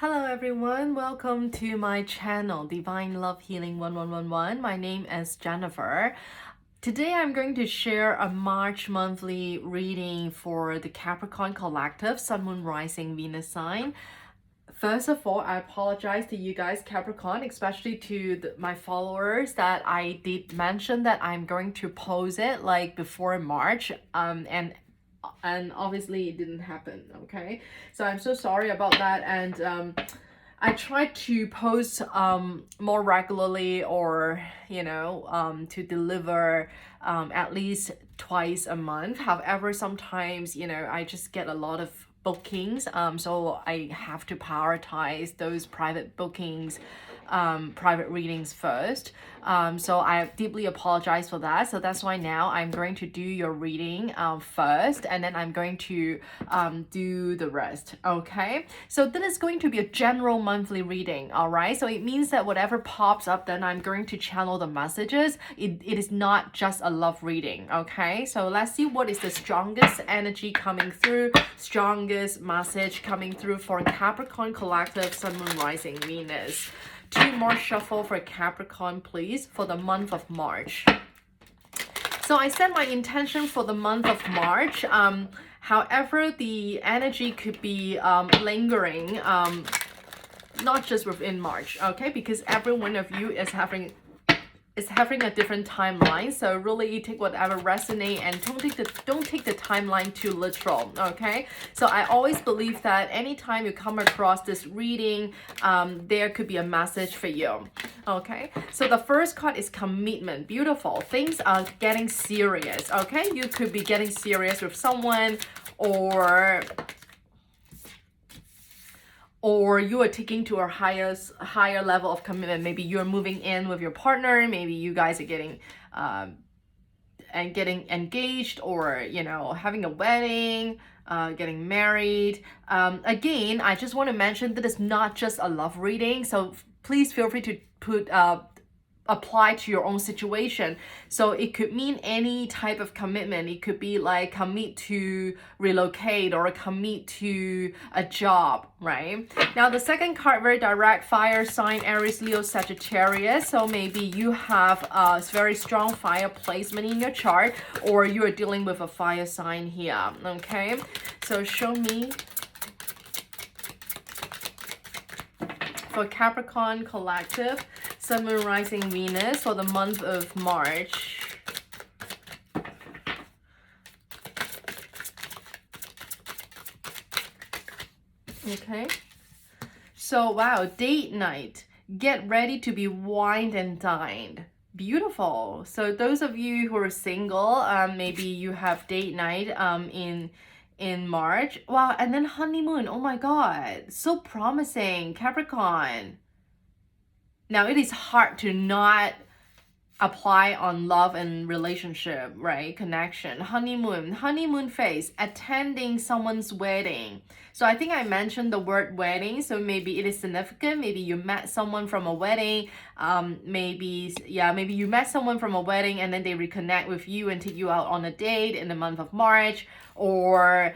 Hello everyone, welcome to my channel Divine Love Healing 1111. My name is Jennifer. Today I'm going to share a March monthly reading for the Capricorn Collective, Sun, Moon, Rising, Venus sign. First of all, I apologize to you guys, Capricorn, especially to my followers, that I did mention that I'm going to post it like before March, and obviously it didn't happen. Okay, so I'm so sorry about that, and I try to post more regularly, or to deliver at least twice a month. However, sometimes I just get a lot of bookings, so I have to prioritize those private bookings, private readings first. So I deeply apologize for that. So that's why now I'm going to do your reading first, and then I'm going to do the rest. Okay, so this is going to be a general monthly reading. All right, so it means that whatever pops up, then I'm going to channel the messages. It is not just a love reading. Okay, so let's see what is the strongest energy coming through, strongest message coming through for Capricorn Collective, Sun, Moon, Rising, Venus. Two more shuffle for Capricorn, please, for the month of March. So I set my intention for the month of March. However, the energy could be lingering, not just within March, okay? Because every one of you is having a different timeline, so really take whatever resonate, and don't take the timeline too literal. Okay, so I always believe that anytime you come across this reading, there could be a message for you. Okay, so the first card is commitment. Beautiful. Things are getting serious. Okay, you could be getting serious with someone, or you are taking to a higher level of commitment. Maybe you're moving in with your partner. Maybe you guys are getting engaged, or having a wedding, getting married. Again, I just want to mention that it's not just a love reading, so please feel free to apply to your own situation. So it could mean any type of commitment. It could be like commit to relocate, or commit to a job, right? Now the second card, very direct, fire sign, Aries, Leo, Sagittarius. So maybe you have a very strong fire placement in your chart, or you are dealing with a fire sign here. Okay, so show me for Capricorn Collective, Sun, Moon, Rising, Venus for the month of March. Okay, so wow, date night. Get ready to be wined and dined. Beautiful. So those of you who are single, maybe you have date night in March. Wow, and then honeymoon. Oh my god, so promising, Capricorn. Now it is hard to not apply on love and relationship, right? Connection, honeymoon phase, attending someone's wedding. So I think I mentioned the word wedding, so maybe it is significant. Maybe you met someone from a wedding. Maybe you met someone from a wedding, and then they reconnect with you and take you out on a date in the month of March, or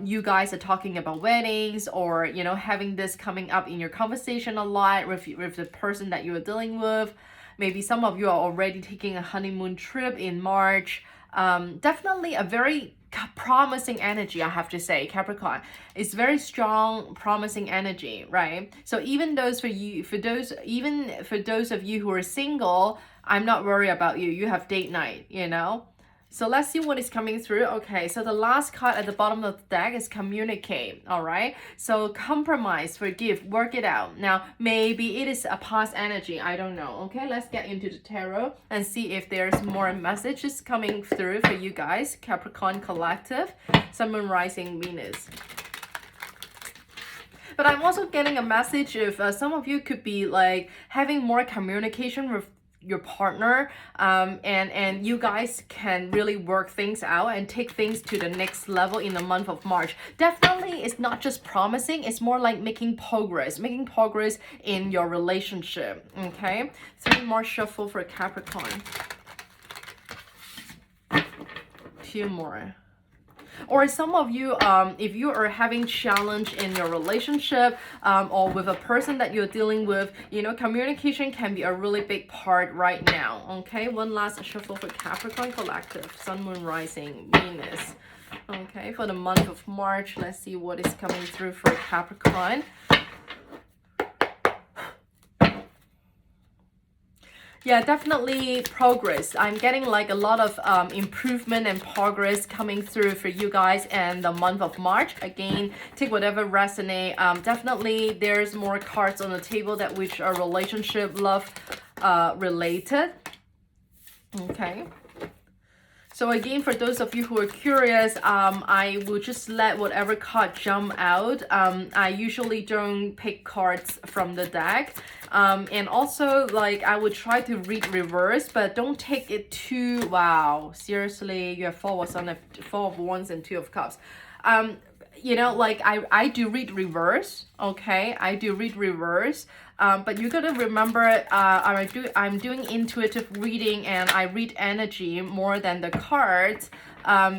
you guys are talking about weddings, or having this coming up in your conversation a lot with the person that you are dealing with. Maybe some of you are already taking a honeymoon trip in March. Definitely a very promising energy, I have to say, Capricorn. It's very strong, promising energy, right? So even those of you who are single, I'm not worried about you. You have date night, So let's see what is coming through. Okay, so the last card at the bottom of the deck is communicate. All right, so compromise, forgive, work it out. Now maybe it is a past energy, I don't know. Okay, let's get into the tarot and see if there's more messages coming through for you guys, Capricorn Collective, Sun, Moon, Rising, Venus. But I'm also getting a message of some of you could be like having more communication with your partner, and you guys can really work things out and take things to the next level in the month of March. Definitely, it's not just promising, it's more like making progress in your relationship. Okay, 3 more shuffle for Capricorn. 2 more. Or some of you, if you are having challenge in your relationship, or with a person that you're dealing with, you know, communication can be a really big part right now. Okay, one last shuffle for Capricorn Collective, Sun, Moon, Rising, Venus. Okay, for the month of March, let's see what is coming through for Capricorn. Yeah, definitely progress. I'm getting like a lot of improvement and progress coming through for you guys in the month of March. Again, take whatever resonate. Definitely there's more cards on the table that which are relationship, love related. Okay. So again, for those of you who are curious, I will just let whatever card jump out. I usually don't pick cards from the deck. And also, like, I would try to read reverse, but don't take it too, wow, seriously, you have Four of Wands and Two of Cups. You know, like, I do read reverse, okay? I do read reverse. But you gotta remember, I'm doing intuitive reading and I read energy more than the cards.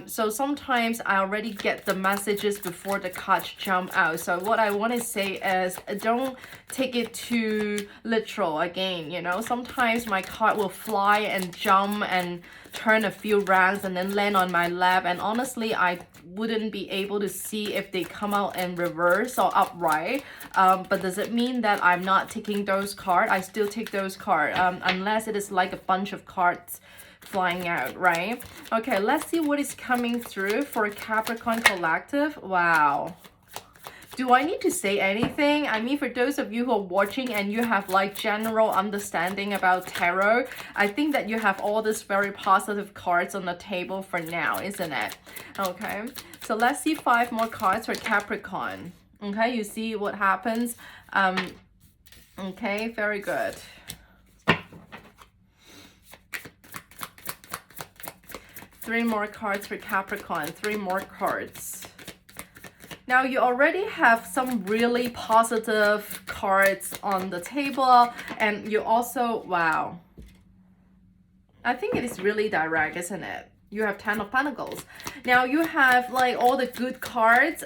So sometimes I already get the messages before the cards jump out. So what I want to say is, don't take it too literal again, you know. Sometimes my card will fly and jump and turn a few rounds and then land on my lap, and honestly I wouldn't be able to see if they come out in reverse or upright. But does it mean that I'm not taking those cards? I still take those cards, unless it is like a bunch of cards flying out, right? Okay, let's see what is coming through for Capricorn Collective. Wow. Do I need to say anything? I mean, for those of you who are watching and you have like general understanding about tarot, I think that you have all these very positive cards on the table for now, isn't it? Okay, so let's see 5 more cards for Capricorn. Okay, you see what happens. Okay, very good. Three more cards for Capricorn. 3 more cards. Now you already have some really positive cards on the table, and you also, wow, I think it is really direct, isn't it? You have 10 of Pentacles. Now you have like all the good cards.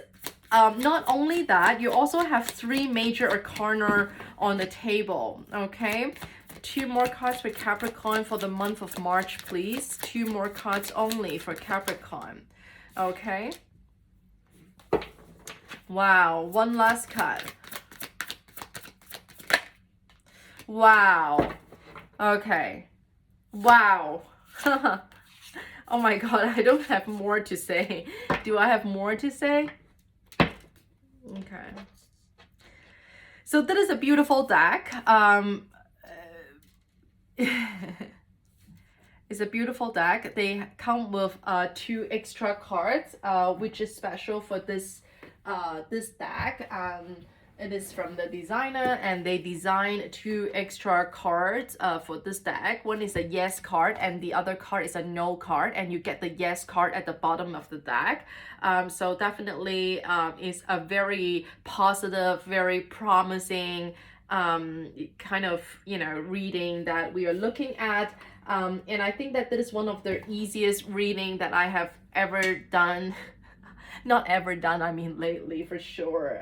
Not only that, you also have 3 major arcana on the table, okay? 2 more cards for Capricorn for the month of March, please. 2 more cards only for Capricorn, okay? Wow, one last card. Wow. Okay. Wow. Oh my god, I don't have more to say. Do I have more to say? Okay. So that is a beautiful deck. It's a beautiful deck. They come with 2 extra cards, which is special for this deck. It is from the designer, and they designed 2 extra cards for this deck. One is a yes card and the other card is a no card, and you get the yes card at the bottom of the deck. So definitely is a very positive, very promising kind of, you know, reading that we are looking at. And I think that is one of the easiest reading that I have ever done. Not ever done, I mean lately for sure.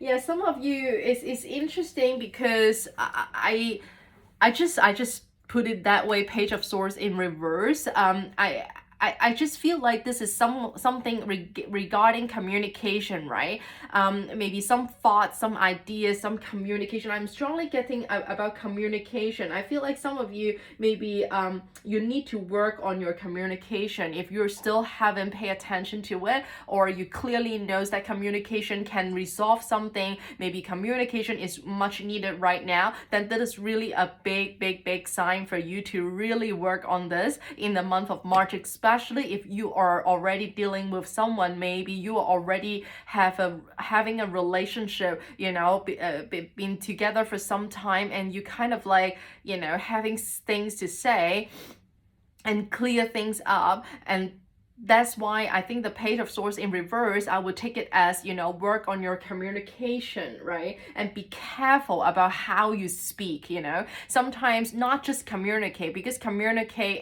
Yeah, some of you, it's interesting because I just put it that way, Page of Swords in reverse. I just feel like this is something regarding communication, right? Maybe some thoughts, some ideas, some communication. I'm strongly getting about communication. I feel like some of you, maybe you need to work on your communication. If you still haven't paid attention to it, or you clearly knows that communication can resolve something, maybe communication is much needed right now, then that is really a big sign for you to really work on this in the month of March, especially if you are already dealing with someone. Maybe you already having a relationship, you know, been together for some time, and you kind of like, you know, having things to say and clear things up, and that's why I think the Page of Swords in reverse, I would take it as, work on your communication, right? And be careful about how you speak, Sometimes not just communicate, because communicate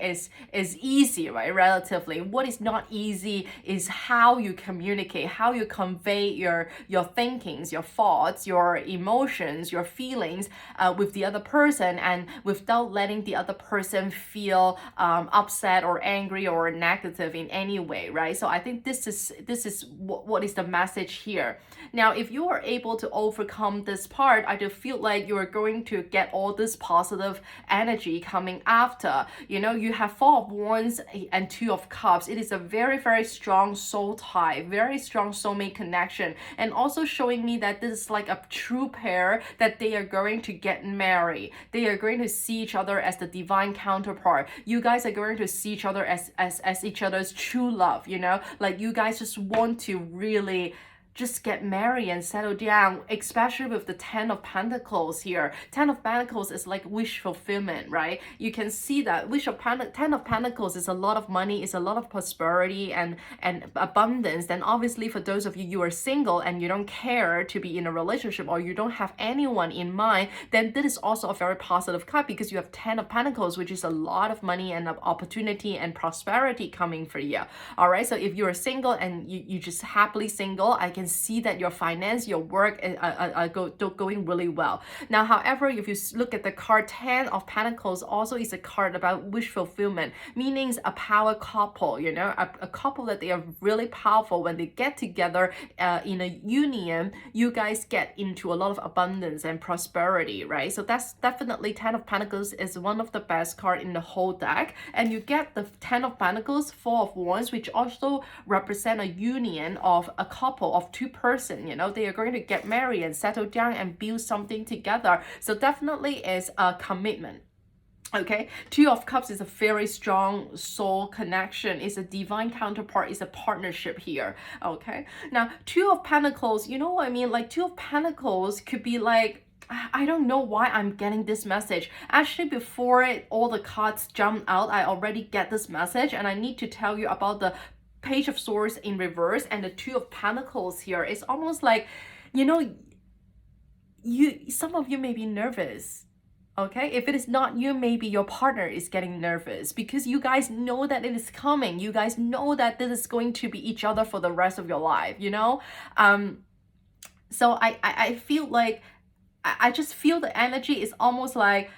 is easy, right? Relatively. What is not easy is how you communicate, how you convey your thinkings, your thoughts, your emotions, your feelings with the other person, and without letting the other person feel upset or angry or negative in any way, right? So I think this is what is the message here. Now, if you are able to overcome this part, I do feel like you are going to get all this positive energy coming after. You have Four of Wands and Two of Cups. It is a very, very strong soul tie, very strong soulmate connection, and also showing me that this is like a true pair, that they are going to get married. They are going to see each other as the divine counterpart. You guys are going to see each other as each other's true love, like you guys just want to really just get married and settle down, especially with the Ten of Pentacles here. Ten of Pentacles is like wish fulfillment, right? You can see that Ten of Pentacles is a lot of money, is a lot of prosperity and abundance. Then obviously for those of you are single and you don't care to be in a relationship, or you don't have anyone in mind, then this is also a very positive card, because you have Ten of Pentacles, which is a lot of money and opportunity and prosperity coming for you. All right, so if you're single and you just happily single, I can see that your finance, your work are going really well. Now, however, if you look at the card Ten of Pentacles, also is a card about wish fulfillment, meaning a power couple, a couple that they are really powerful. When they get together in a union, you guys get into a lot of abundance and prosperity, right? So that's definitely Ten of Pentacles is one of the best card in the whole deck. And you get the Ten of Pentacles, Four of Wands, which also represent a union of a couple of two person. They are going to get married and settle down and build something together. So definitely is a commitment. Okay, Two of Cups is a very strong soul connection. It's a divine counterpart. It's a partnership here. Okay, now Two of Pentacles, you know what I mean? Like Two of Pentacles could be like, I don't know why I'm getting this message. Actually, before all the cards jump out, I already get this message, and I need to tell you about the Page of Swords in reverse and the Two of Pentacles here. It's almost like, some of you may be nervous. Okay, if it is not you, maybe your partner is getting nervous, because you guys know that it is coming. You guys know that this is going to be each other for the rest of your life, So I feel like, I just feel the energy is almost like,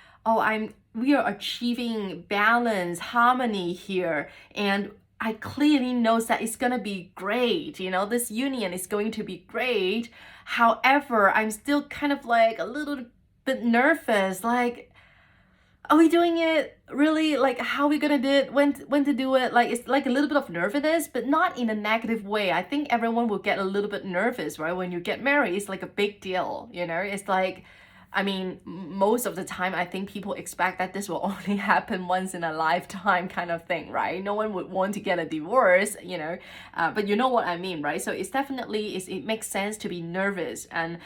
we are achieving balance, harmony here, and I clearly know that it's gonna be great. This union is going to be great. However, I'm still kind of like a little bit nervous. Like, are we doing it really? Like, how are we gonna do it? When to do it? Like, it's like a little bit of nervousness, but not in a negative way. I think everyone will get a little bit nervous, right? When you get married, it's like a big deal. It's like, I mean, most of the time, I think people expect that this will only happen once in a lifetime kind of thing, right? No one would want to get a divorce, but you know what I mean, right? So it's definitely, it makes sense to be nervous and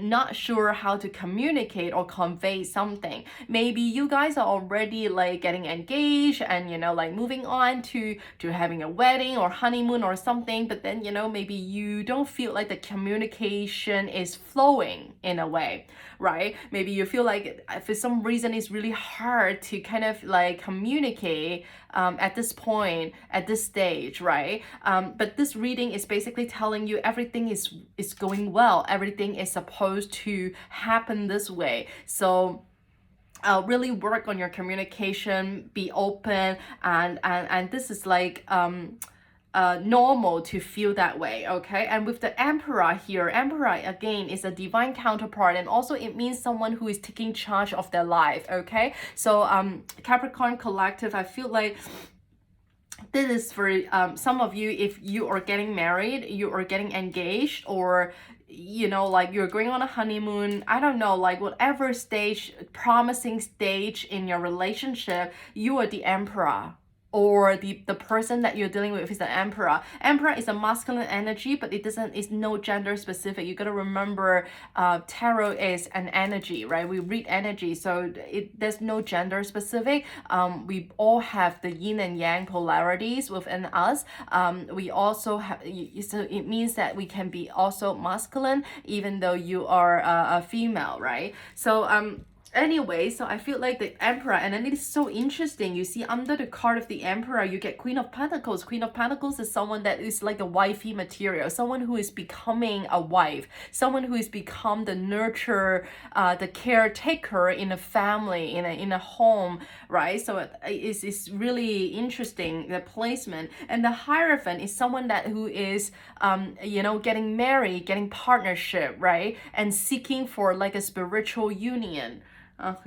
not sure how to communicate or convey something. Maybe you guys are already like getting engaged and, like moving on to having a wedding or honeymoon or something, but then, maybe you don't feel like the communication is flowing in a way, right? Maybe you feel like for some reason it's really hard to kind of like communicate at this point, at this stage, right? But this reading is basically telling you everything is going well. Everything is supposed to happen this way. So really work on your communication, be open, and this is like normal to feel that way. Okay, and with the Emperor here, Emperor again is a divine counterpart, and also it means someone who is taking charge of their life. Okay, so Capricorn collective, I feel like this is for some of you. If you are getting married, you are getting engaged, or like you're going on a honeymoon, I don't know, like whatever stage, promising stage in your relationship, you are the Emperor. or the person that you're dealing with is the emperor. Emperor is a masculine energy, but it's no gender specific. You got to remember, tarot is an energy, right? We read energy, so there's no gender specific. We all have the yin and yang polarities within us. We also have, so it means that we can be also masculine even though you are a female, right? So anyway, so I feel like the emperor, and then it is so interesting. You see, under the card of the emperor, you get Queen of Pentacles. Queen of Pentacles is someone that is like a wifey material, someone who is becoming a wife, someone who has become the nurturer, the caretaker in a family, in a home, right? So it's really interesting, the placement. And the Hierophant is someone who is getting married, getting partnership, right? And seeking for like a spiritual union.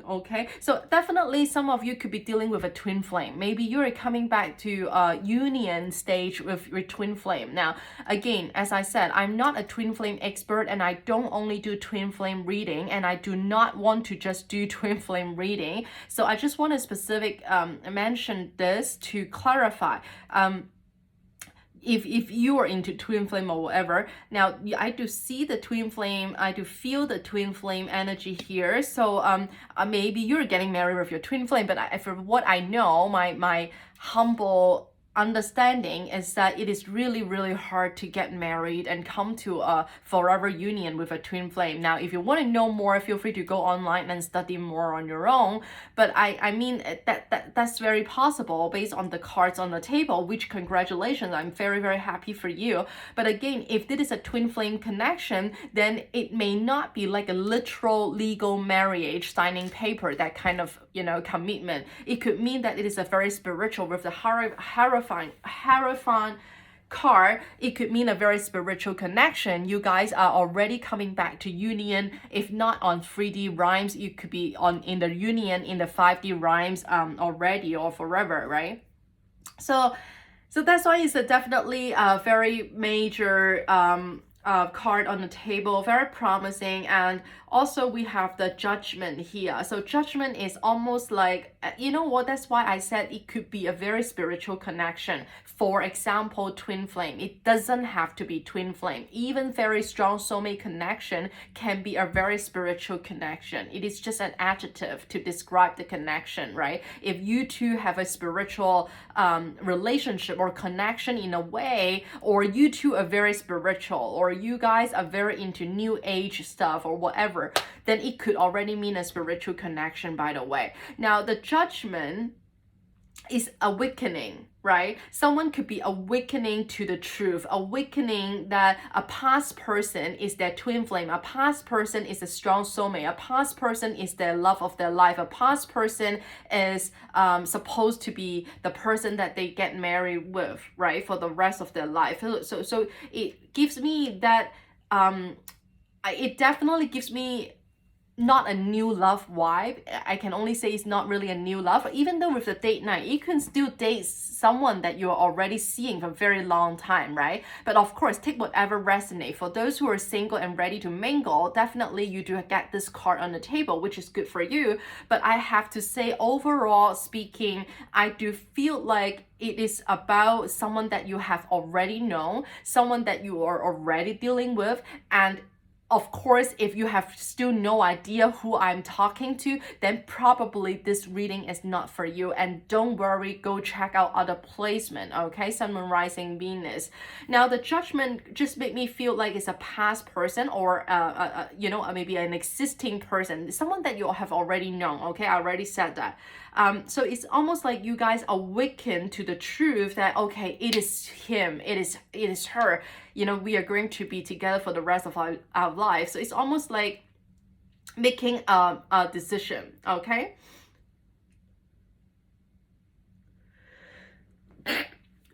Okay, so definitely some of you could be dealing with a twin flame. Maybe you're coming back to union stage with your twin flame. Now, again, as I said, I'm not a twin flame expert, and I don't only do twin flame reading, and I do not want to just do twin flame reading. So I just want to mention this to clarify. If you are into twin flame or whatever, now I do see the twin flame, I do feel the twin flame energy here. So maybe you're getting married with your twin flame, but from what I know, my humble understanding is that it is really, really hard to get married and come to a forever union with a twin flame. Now, if you want to know more, feel free to go online and study more on your own. But I mean, that's very possible based on the cards on the table, which congratulations, I'm very, very happy for you. But again, if this is a twin flame connection, then it may not be like a literal legal marriage, signing paper, that kind of, commitment. It could mean that it is a very spiritual with the Hierophant card. It could mean a very spiritual connection. You guys are already coming back to union. If not on 3D rhymes, you could be in the union in the 5D rhymes already or forever, right? So that's why it's definitely a very major card on the table, very promising. And also we have the Judgment here. So Judgment is almost like, that's why I said it could be a very spiritual connection. For example, twin flame. It doesn't have to be twin flame. Even very strong soulmate connection can be a very spiritual connection. It is just an adjective to describe the connection, right? If you two have a spiritual relationship or connection in a way, or you two are very spiritual, or you guys are very into new age stuff or whatever, then it could already mean a spiritual connection, by the way. Now, the Judgment is awakening, right? Someone could be awakening to the truth, awakening that a past person is their twin flame, a past person is a strong soulmate, a past person is their love of their life, a past person is supposed to be the person that they get married with, right, for the rest of their life. So it gives me that, it definitely gives me not a new love vibe. I can only say it's not really a new love. Even though with the date night, you can still date someone that you're already seeing for a very long time, right? But of course, take whatever resonates. For those who are single and ready to mingle, definitely you do get this card on the table, which is good for you. But I have to say, overall speaking, I do feel like it is about someone that you have already known, someone that you are already dealing with. And of course, if you have still no idea who I'm talking to, then probably this reading is not for you. And don't worry, go check out other placement, okay? Sun, Moon, Rising, Venus. Now, the Judgment just made me feel like it's a past person, or maybe an existing person, someone that you have already known, okay? I already said that. So it's almost like you guys awaken to the truth that, okay, it is him, it is her. We are going to be together for the rest of our life. So it's almost like making a decision, okay?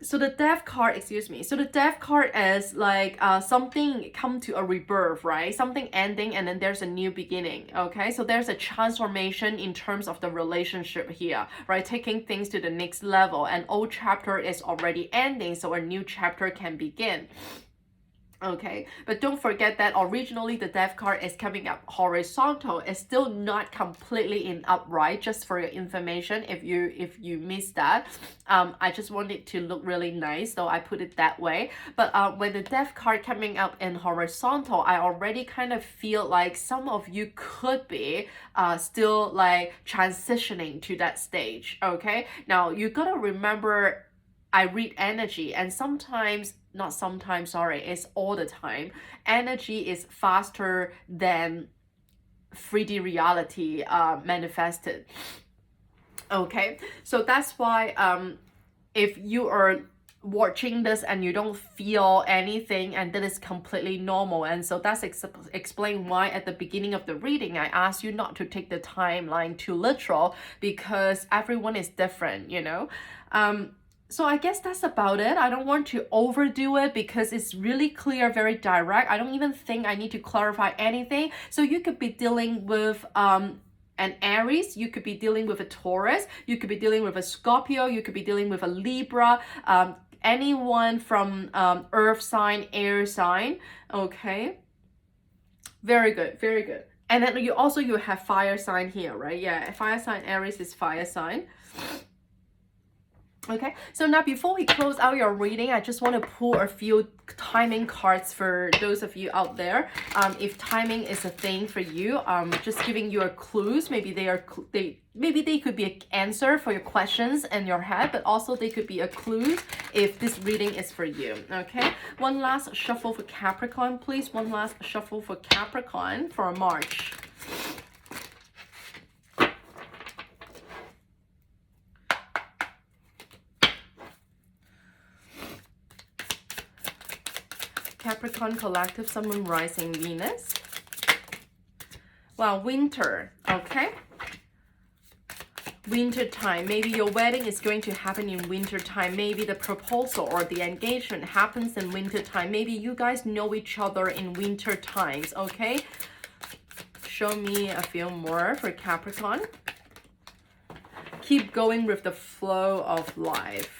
So the Death card, So the Death card is like something come to a rebirth, right? Something ending, and then there's a new beginning, okay? So there's a transformation in terms of the relationship here, right? Taking things to the next level. An old chapter is already ending, so a new chapter can begin. Okay, but don't forget that originally the death card is coming up horizontal. It's still not completely in upright, just for your information. If you missed that, I just want it to look really nice, so I put it that way. But when the death card coming up in horizontal, I already kind of feel like some of you could be still like transitioning to that stage. Okay, now you gotta remember, I read energy, and sometimes, not sometimes, sorry, it's all the time. Energy is faster than 3D reality manifested. Okay, so that's why if you are watching this and you don't feel anything, and that is completely normal. And so that's explain why at the beginning of the reading I asked you not to take the timeline too literal, because everyone is different, you know. So I guess that's about it. I don't want to overdo it because it's really clear, very direct. I don't even think I need to clarify anything. So you could be dealing with an Aries, you could be dealing with a Taurus, you could be dealing with a Scorpio, you could be dealing with a Libra, anyone from earth sign, air sign. Okay, very good, very good. And then you have fire sign here, right? Yeah, fire sign, Aries is fire sign. Okay, so now before we close out your reading, I just want to pull a few timing cards for those of you out there. If timing is a thing for you, just giving you a clues. Maybe maybe they could be an answer for your questions in your head, but also they could be a clue if this reading is for you. Okay, one last shuffle for Capricorn, please. One last shuffle for Capricorn for March. Capricorn collective, Sun, Moon, Rising, Venus. Well, winter, okay? Winter time. Maybe your wedding is going to happen in winter time. Maybe the proposal or the engagement happens in winter time. Maybe you guys know each other in winter times, okay? Show me a few more for Capricorn. Keep going with the flow of life.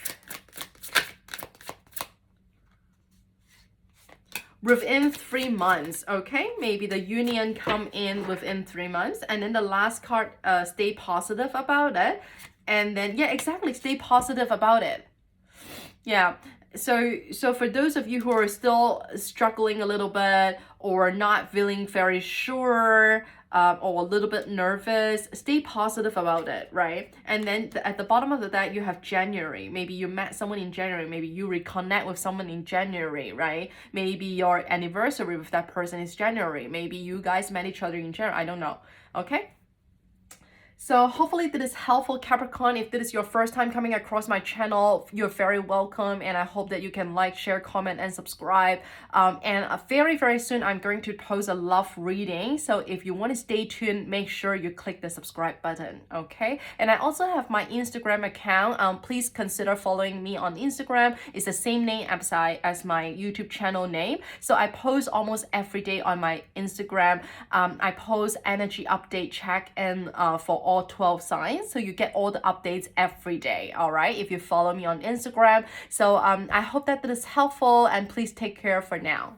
Within 3 months, okay? Maybe the union come in within 3 months. And then the last card, stay positive about it. And then, yeah, exactly, stay positive about it. Yeah, so for those of you who are still struggling a little bit or not feeling very sure, or a little bit nervous, stay positive about it, right? And then at the bottom of the deck, you have January. Maybe you met someone in January. Maybe you reconnect with someone in January, right? Maybe your anniversary with that person is January. Maybe you guys met each other in January. I don't know. Okay? So hopefully that is helpful, Capricorn. If this is your first time coming across my channel, you're very welcome. And I hope that you can like, share, comment, and subscribe. And very, very soon, I'm going to post a love reading. So if you want to stay tuned, make sure you click the subscribe button, okay? And I also have my Instagram account. Please consider following me on Instagram. It's the same name as my YouTube channel name. So I post almost every day on my Instagram. I post energy update check in for all 12 signs, so you get all the updates every day, all right, if you follow me on Instagram. So I hope that this is helpful, and please take care for now.